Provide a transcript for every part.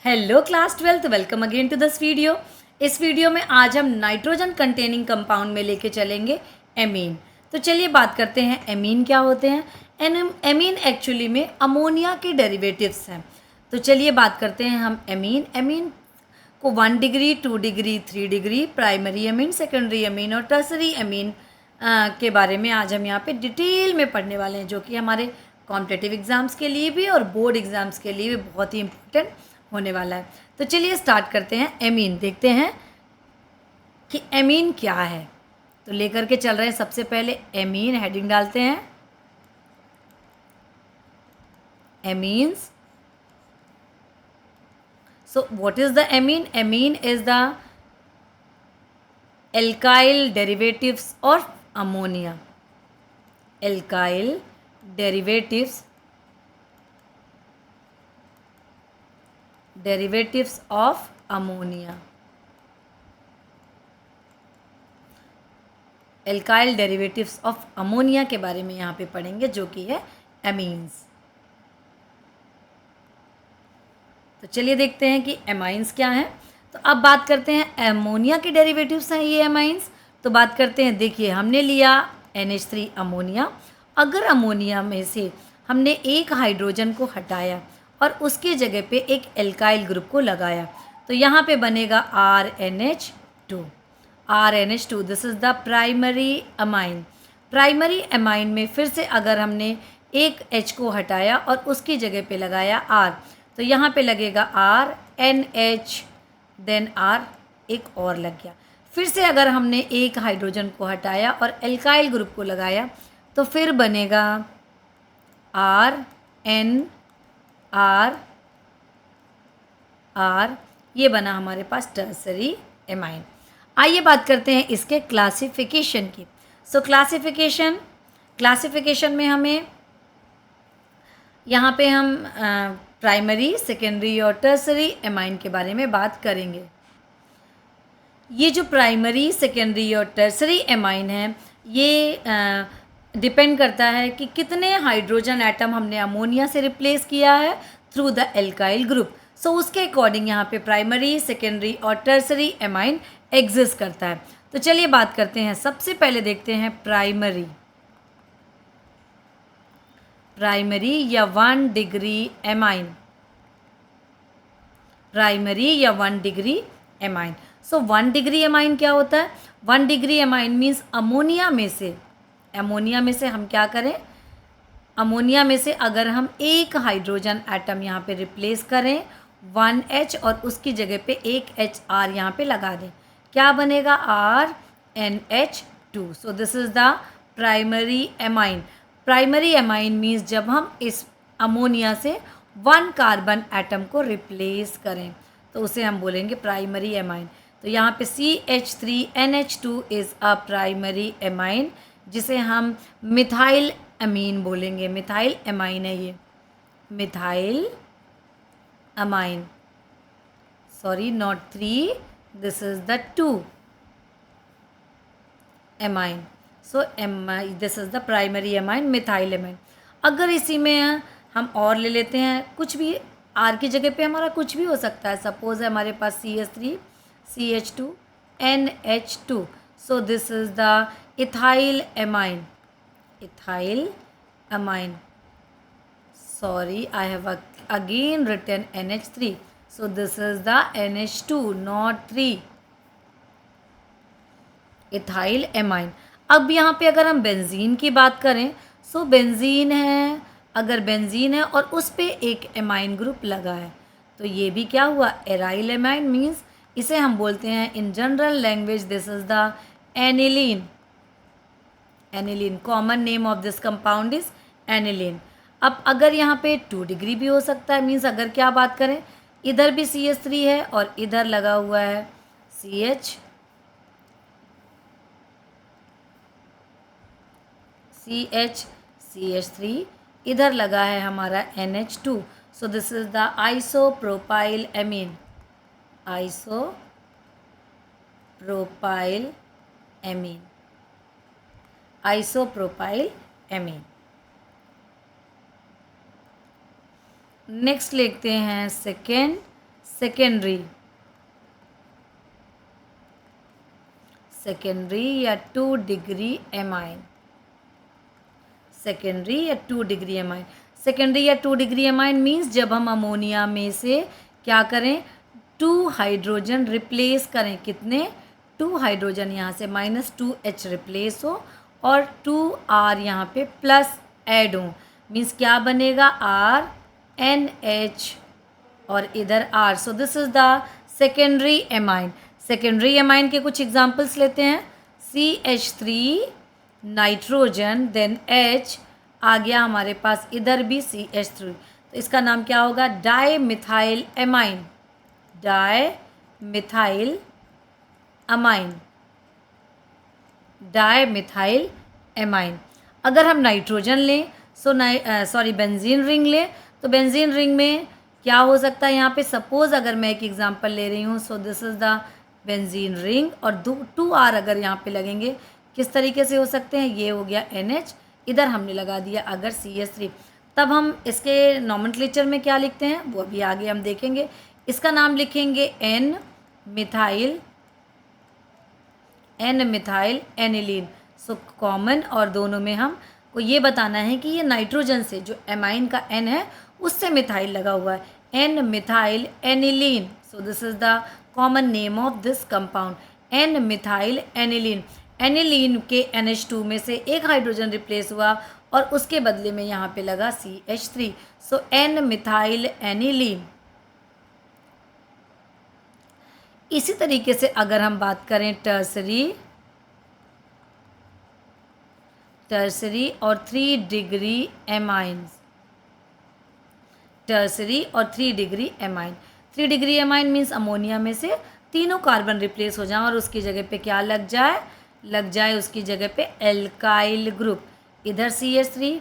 Hello class 12th, welcome again to this video. इस video में आज हम नाइट्रोजन कंटेनिंग कंपाउंड में लेके चलेंगे एमीन। तो चलिए बात करते हैं एमीन क्या होते हैं। एमीन एक्चुअली में अमोनिया के डेरिवेटिव्स हैं। तो चलिए बात करते हैं हम एमीन। एमीन को 1 degree, 2 degree, 3 degree, primary amine, secondary amine और टर्सरी एमीन के बारे में आज हम यहाँ पे डिटेल में पढ़ने वाले हैं, जो कि हमारे कॉम्पिटिटिव एग्ज़ाम्स के लिए भी और बोर्ड एग्ज़ाम्स के लिए भी बहुत ही इम्पोर्टेंट होने वाला है। तो चलिए स्टार्ट करते हैं। एमीन देखते हैं कि एमीन क्या है। तो लेकर के चल रहे हैं सबसे पहले एमीन, हेडिंग डालते हैं amines. So what is the amine? Amine is the alkyl derivatives of ammonia. Alkyl derivatives of ammonia. Alkyl derivatives of ammonia के बारे में यहाँ पे पढ़ेंगे, जो कि है एमीन्स। तो चलिए देखते हैं कि एमाइंस क्या हैं। तो अब बात करते हैं अमोनिया के डेरिवेटिव्स हैं ये एमाइंस। तो बात करते हैं, देखिए हमने लिया NH3 अमोनिया। अगर अमोनिया में से हमने एक हाइड्रोजन को हटाया और उसके जगह पे एक एल्काइल ग्रुप को लगाया, तो यहाँ पे बनेगा RNH2। RNH2 this is the primary amine. Primary amine में फिर से अगर हमने एक H को हटाया और उसकी जगह पे लगाया R, तो यहाँ पे लगेगा RNH, देन R एक और लग गया। फिर से अगर हमने एक हाइड्रोजन को हटाया और एल्काइल ग्रुप को लगाया, तो फिर बनेगा RNR। ये बना हमारे पास टर्सरी एमाइन। आइए बात करते हैं इसके क्लासिफिकेशन की। सो क्लासिफिकेशन में हमें यहाँ पे हम प्राइमरी, सेकेंडरी और टर्सरी एमाइन के बारे में बात करेंगे। ये जो प्राइमरी, सेकेंडरी और टर्सरी एमाइन है, ये डिपेंड करता है कि कितने हाइड्रोजन एटम हमने अमोनिया से रिप्लेस किया है थ्रू द एल्काइल ग्रुप। सो उसके अकॉर्डिंग यहाँ पे प्राइमरी, सेकेंडरी और टर्सरी एमाइन एग्जिस्ट करता है। तो चलिए बात करते हैं। सबसे पहले देखते हैं प्राइमरी या 1 डिग्री एमाइन। प्राइमरी या 1 डिग्री एमाइन। सो 1 डिग्री एमाइन क्या होता है? 1 डिग्री एमाइन मीन्स अमोनिया में से हम क्या करें? अमोनिया में से अगर हम एक हाइड्रोजन एटम यहाँ पे रिप्लेस करें 1H और उसकी जगह पे एक HR यहाँ पे लगा दें, क्या बनेगा? RNH2। So this is the primary amine. Primary amine means जब हम इस अमोनिया से 1 कार्बन एटम को रिप्लेस करें, तो उसे हम बोलेंगे प्राइमरी एमाइन। तो यहाँ पे CH3NH2 is a primary amine, जिसे हम मिथाइल अमीन बोलेंगे। मिथाइल एमाइन है ये, methyl amine. Sorry, not 3, this is the 2 amine. So this is the primary amine, methyl amine. अगर इसी में हम और ले लेते हैं, कुछ भी R की जगह पे हमारा कुछ भी हो सकता है। सपोज है हमारे पास CH3 CH2 NH2। So this is the ethyl amine. Ethyl amine, sorry, I have again written NH3, so this is the NH2, not 3, ethyl amine. अब यहाँ पे अगर हम बेंजीन की बात करें, सो बेंजीन है, अगर बेंजीन है और उस पे एक एमाइन ग्रुप लगा है, तो ये भी क्या हुआ? Aryl amine. मीन्स इसे हम बोलते हैं in general language this is the aniline. Aniline, common name of this compound is aniline. अब अगर यहाँ पे 2 डिग्री भी हो सकता है। मीन्स अगर क्या बात करें, इधर भी CH3 है और इधर लगा हुआ है CH3, इधर लगा है हमारा NH2। So this is the isopropyl amine. Isopropyl amine. Next लिखते हैं सेकेंडरी या 2 डिग्री एमाइन, सेकेंडरी या 2 डिग्री एमाइन। सेकेंडरी या 2 डिग्री एमाइन मीन्स जब हम अमोनिया में से क्या करें, 2 हाइड्रोजन रिप्लेस करें। कितने? 2 हाइड्रोजन यहाँ से -2H रिप्लेस हो और 2R यहाँ पे प्लस ऐड हो, मीन्स क्या बनेगा, RNH और इधर R। So this is the secondary amine. Secondary amine के कुछ एग्जांपल्स लेते हैं। CH3 नाइट्रोजन, देन H आ गया हमारे पास, इधर भी CH3, तो इसका नाम क्या होगा, di methyl amine, di methyl amine, di methyl amine. अगर हम नाइट्रोजन लें, बेंजीन रिंग लें, तो बेंजीन रिंग में क्या हो सकता है, यहाँ पे सपोज अगर मैं एक एग्जांपल ले रही हूँ, so this is the benzene ring और 2R अगर यहाँ पे लगेंगे, किस तरीके से हो सकते हैं, ये हो गया NH, इधर हमने लगा दिया अगर CH3, तब हम इसके नॉमेनक्लेचर में क्या लिखते हैं वो अभी आगे हम देखेंगे। इसका नाम लिखेंगे N methyl aniline. So common, और दोनों में हम को ये बताना है कि ये नाइट्रोजन से जो एमाइन का N है उससे मिथाइल लगा हुआ है, N methyl aniline. So this is the common name of this compound, N methyl aniline. Aniline के NH2 में से एक हाइड्रोजन रिप्लेस हुआ और उसके बदले में यहाँ पे लगा CH3, सो N मिथाइल एनिलीन। इसी तरीके से अगर हम बात करें टर्सरी और 3 डिग्री एमाइंस, टर्सरी और 3 degree amine. 3 degree amine means ammonia में से तीनों कार्बन रिप्लेस हो जाएं और उसकी जगह पे क्या लग जाए उसकी जगह पे एल्काइल ग्रुप, इधर CH3,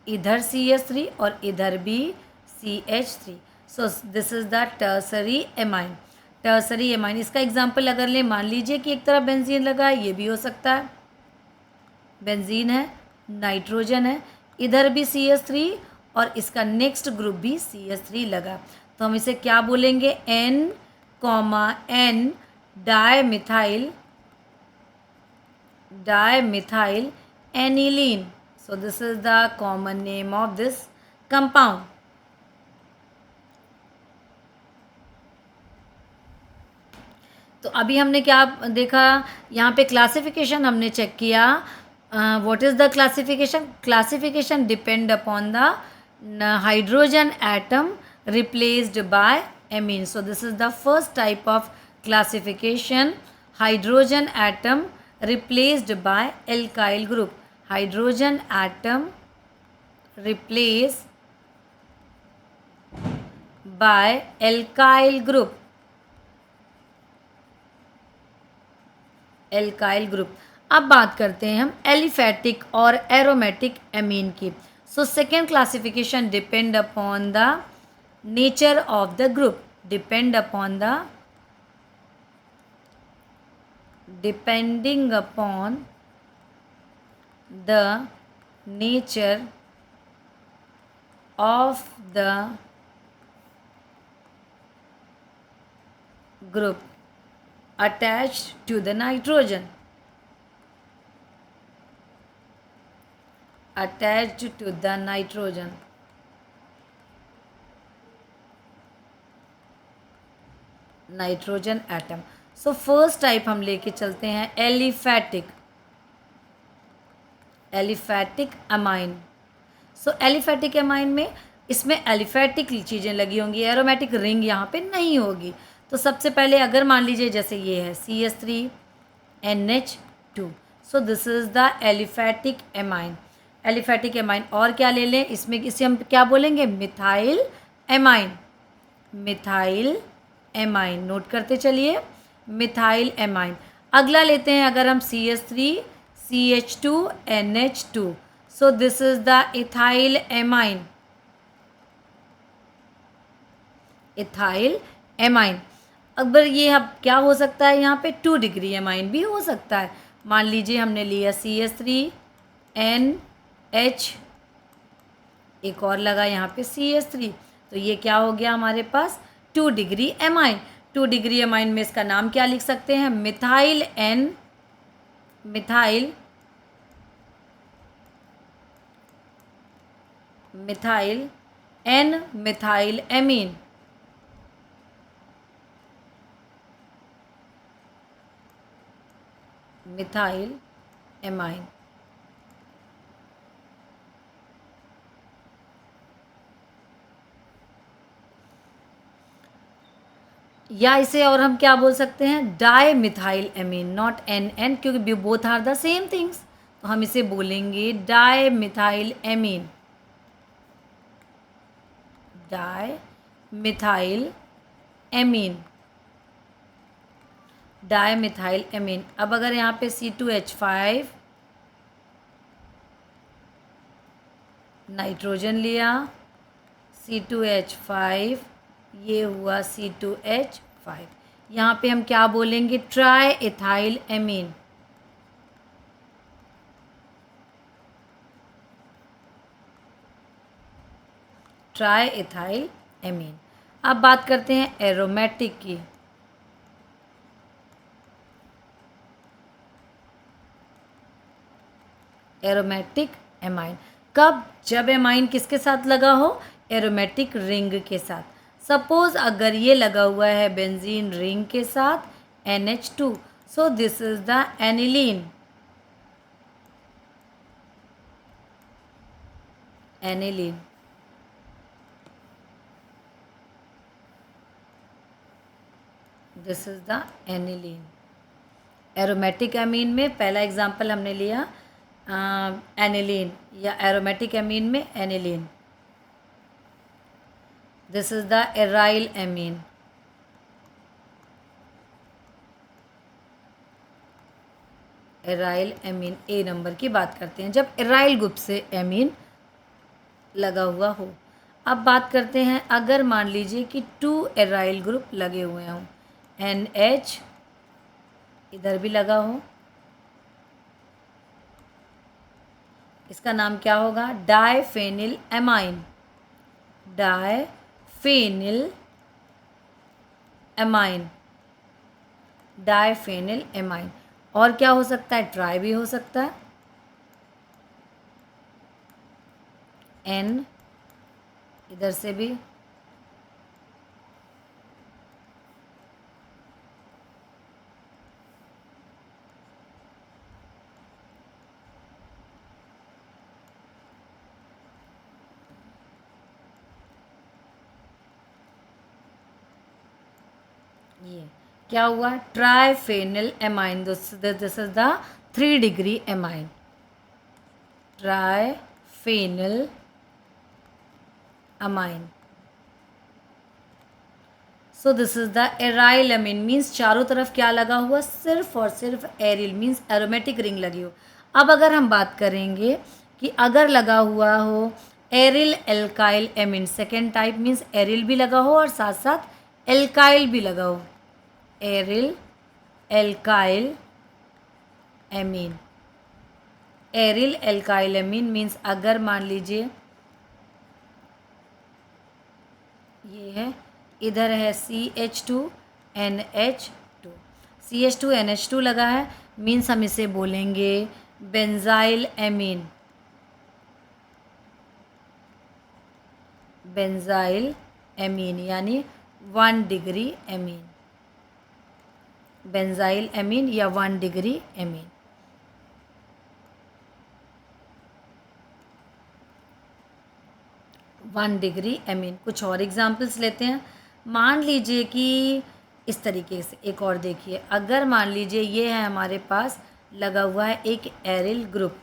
इधर CH3 और इधर भी CH3। So this is the tertiary amine. Tertiary amine, इसका एग्जांपल अगर लें, मान लीजिए कि एक तरफ बेंजीन लगा है, ये भी हो सकता है, बेंजीन है, नाइट्रोजन है, इधर भी CH3 और इसका नेक्स्ट ग्रुप भी CH3 लगा, तो हम इसे क्या बोलेंगे, N, N dimethyl aniline. So this is the common name of this compound. तो अभी हमने क्या देखा, यहाँ पे क्लासिफिकेशन हमने चेक किया। What is the classification? Classification depend upon the hydrogen atom replaced by amine. So this is the first type of classification, hydrogen atom replaced by alkyl group. Hydrogen atom replaced by alkyl group. alkyl group. अब बात करते हैं हम aliphatic और aromatic amine की. So second classification depend upon the nature of the group, depending upon the nature of the group attached to the nitrogen, nitrogen atom. So first type हम लेके चलते हैं एलिफैटिक अमाइन. सो aliphatic amine में इसमें aliphatic चीज़ें लगी होंगी, aromatic ring यहाँ पे नहीं होगी. तो सबसे पहले अगर मान लीजिए जैसे ये है CH3NH2, so this is the aliphatic amine. Aliphatic amine और क्या ले लें इसमें, इसे हम क्या बोलेंगे, मिथाइल एमाइन. नोट करते चलिए, मिथाइल एमाइन. अगला लेते हैं अगर हम CH3CH2NH2, so this is the ethyl amine. अगर ये अब क्या हो सकता है, यहाँ पे 2 डिग्री एमाइन भी हो सकता है. मान लीजिए हमने लिया CH3NH, एक और लगा यहाँ पे CH3, तो ये क्या हो गया हमारे पास 2 डिग्री एमाइन। 2 डिग्री एमाइन में इसका नाम क्या लिख सकते हैं? Methyl N, methyl methyl N methyl amine. Methyl amine. या इसे और हम क्या बोल सकते हैं? Dimethyl amine, not N N, क्योंकि both are the same things, तो हम इसे बोलेंगे dimethyl amine. Dimethyl amine, dimethyl amine. अब अगर यहाँ पे C2H5 नाइट्रोजन लिया, C2H5, ये हुआ C2H5, यहाँ पे हम क्या बोलेंगे? Try ethyl amine. Try ethyl amine. अब बात करते हैं एरोमेटिक की। एरोमेटिक एमाइन कब? जब एमाइन किसके साथ लगा हो? एरोमेटिक रिंग के साथ। सपोज अगर ये लगा हुआ है बेंजीन रिंग के साथ NH2, so this is the aniline. Aniline. This is the aniline. Aromatic amine में पहला एग्जाम्पल हमने लिया एनिलीन, या एरोमेटिक एमीन में aniline. This is the aryl amine. Aryl amine A number की बात करते हैं, जब एराइल ग्रुप से एमीन लगा हुआ हो। अब बात करते हैं अगर मान लीजिए कि 2 एराइल ग्रुप लगे हुए हों, NH इधर भी लगा हो, इसका नाम क्या होगा? Diphenyl amine. Diphenyl amine. Diphenyl amine. और क्या हो सकता है? ट्राई भी हो सकता है। N इधर से भी, ये क्या हुआ? Triphenyl amine. This is the 3 degree amine. Triphenyl amine. So this is the aryl amine, means चारों तरफ क्या लगा हुआ? सिर्फ और सिर्फ एरिल, मीन्स एरोमेटिक रिंग लगी हो। अब अगर हम बात करेंगे कि अगर लगा हुआ हो aryl alkyl amine, second type, means aryl भी लगा हो और साथ साथ एल्काइल भी लगा हो। Aryl alkyl amine. Aryl alkyl amine means अगर मान लीजिए ये है, इधर है CH2NH2, CH2NH2 लगा है, मीन्स हम इसे बोलेंगे बेंजाइल एमीन। बेंजाइल एमीन यानी 1 डिग्री एमीन। बेंजाइल एमीन या 1 degree amine. One degree amine. कुछ और एग्जाम्पल्स लेते हैं। मान लीजिए कि इस तरीके से, एक और देखिए, अगर मान लीजिए ये है हमारे पास लगा हुआ है एक एरिल ग्रुप,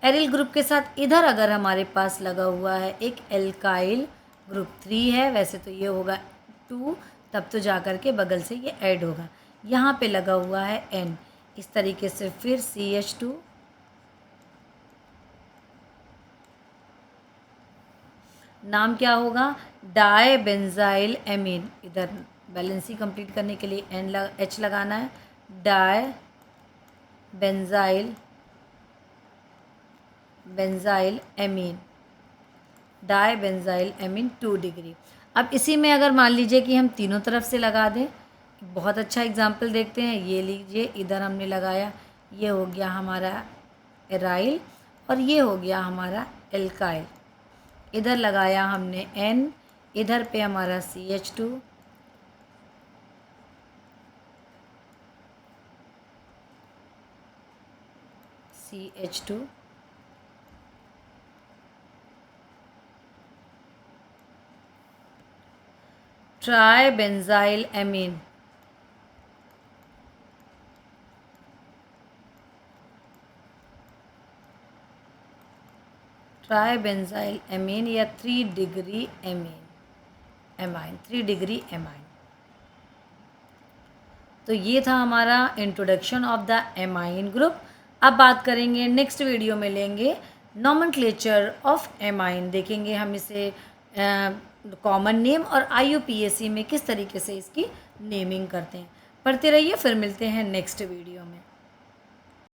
एरिल ग्रुप के साथ इधर अगर हमारे पास लगा हुआ है एक एल्काइल ग्रुप 3 है, वैसे तो ये होगा 2, तब तो जा कर के बगल से ये ऐड होगा। यहाँ पे लगा हुआ है N, इस तरीके से फिर CH2, नाम क्या होगा? Di benzyl amine. इधर बैलेंसी कंप्लीट करने के लिए H लगाना है। Di benzyl amine. Di benzyl amine 2 degree. अब इसी में अगर मान लीजिए कि हम तीनों तरफ से लगा दें, बहुत अच्छा एग्जाम्पल देखते हैं। ये लीजिए, इधर हमने लगाया, ये हो गया हमारा एराइल और ये हो गया हमारा एल्काइल। इधर लगाया हमने N, इधर पे हमारा CH2, CH2, ट्राइबेंजाइल एमीन, ट्राइबेंजाइल एमीन या 3 डिग्री एमाइन, 3 डिग्री एमाइन। तो ये था हमारा introduction of the amine group. अब बात करेंगे, नेक्स्ट वीडियो में लेंगे नॉमेनक्लेचर ऑफ एमाइन, देखेंगे हम इसे कॉमन नेम और IUPAC में किस तरीके से इसकी नेमिंग करते हैं। पढ़ते रहिए, फिर मिलते हैं नेक्स्ट वीडियो में।